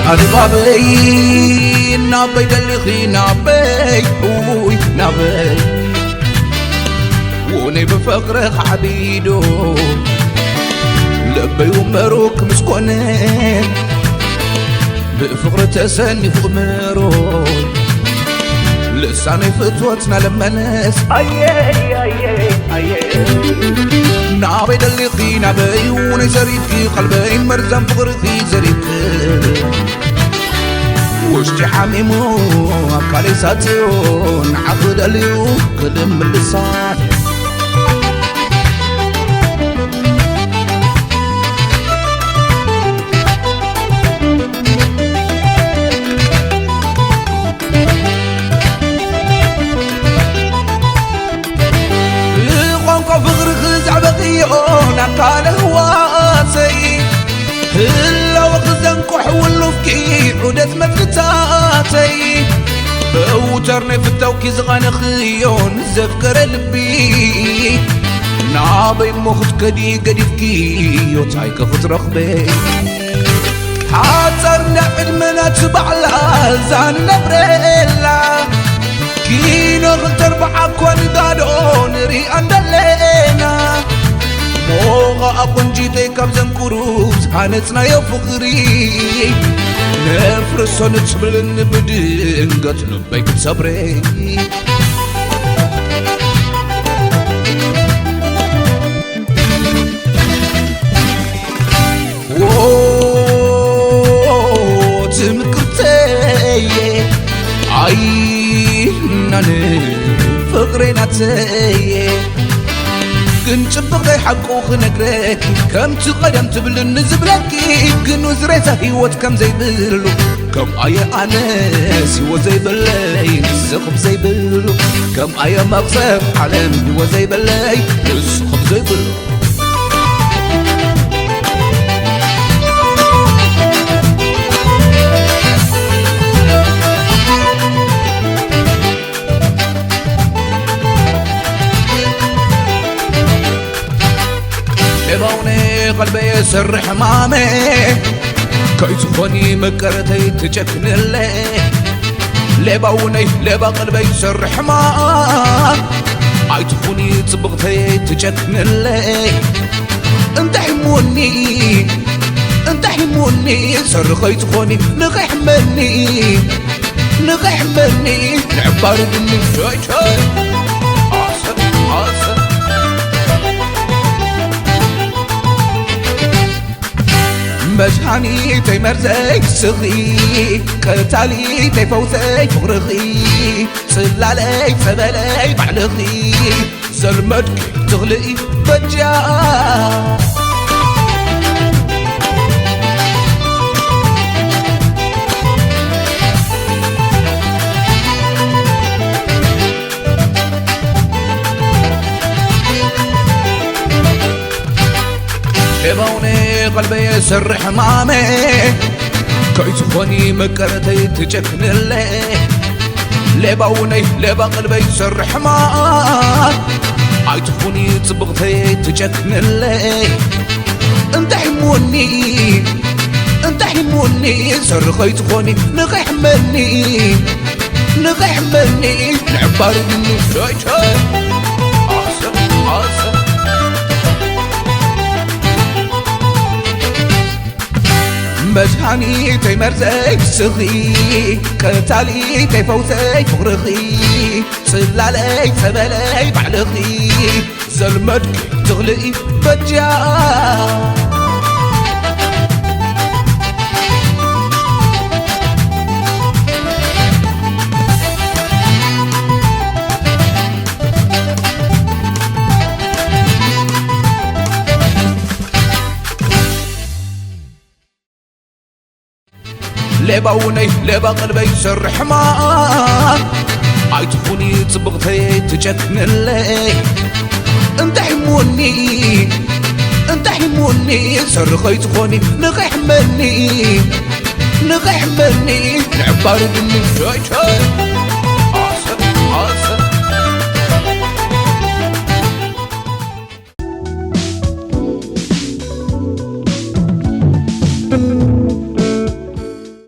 أربابي نابي دلخي نابي أوي نابي وني بفقر عبيدو لبي ومروك مسكونين بفقر تسني فوق مروي لساني فتوتنا لما ناس نابي دلخي نابي وني زريتكي قلبي مرزم فقرتي زريتكي وشتي حميمو أبقالي ساتيون عقد اليو قدم اللسان قنقو فقر خزع بقيون أبقاله واسي هلا وخزنكو حولو فكي عودت مفتاتي بوترني في التوكيز غانا خيون زفكر قلبي نابي مخت كدي قدي فكي يوتاي كفت رخبي حاضرنا عدمنا تبعلا زان نبريلا كينو غلتر بعاكوان دادون ري اندلينا موغا أبون جيتي كابزن كروز هانتنا يا فقري نفرسو نتسبلن بدين قتل بيك صبري وووو تمكرتي اي ناني فقري ناتي كنشبغي حقو خنقرك كم تقدم تبلن زبلكي كنو زريتا هيوت كم زي بلو كم آيا أناس هو زي بلاي نسخب زي بلو كم آيا مغصب عالم هو زي بلاي نسخب زي بلو لباوني قلبي يسر حمامي كي تخوني مكرتي تجكن اللي لباوني لبا قلبي يسر حمام اي تخوني تبغتي تجكن اللي انت حموني انت حموني سر خي تخوني نقي حملني نقي حملني العبار مني شوي شوي عاصر عاصر مجهاني تي مرزي سغي قتالي تي فوزي فغرغي صلالي سبالي بعلغي زلمتك تغلي بجا لباوني قلبي يسر حمامي كي تخوني مكرتي تجكن اللي لباوني لبا قلبي يسر حمام اي تخوني تبغتي تجكن اللي انت حموني انت حموني سر خي تخوني نقي حملني نقي حملني العبار مني شوي شوي عاصر عاصر مجهاني تي مرزي سغي قتالي تي فوزي فغرغي صلالي سبالي بعلغي زلمتك تغلي بجا لباوني لبا قلبي يسر حمام اي تخوني تبغتي تجكن اللي انت حموني انت حموني سر خي تخوني نقي حملني نقي حملني العبار مني شوي شوي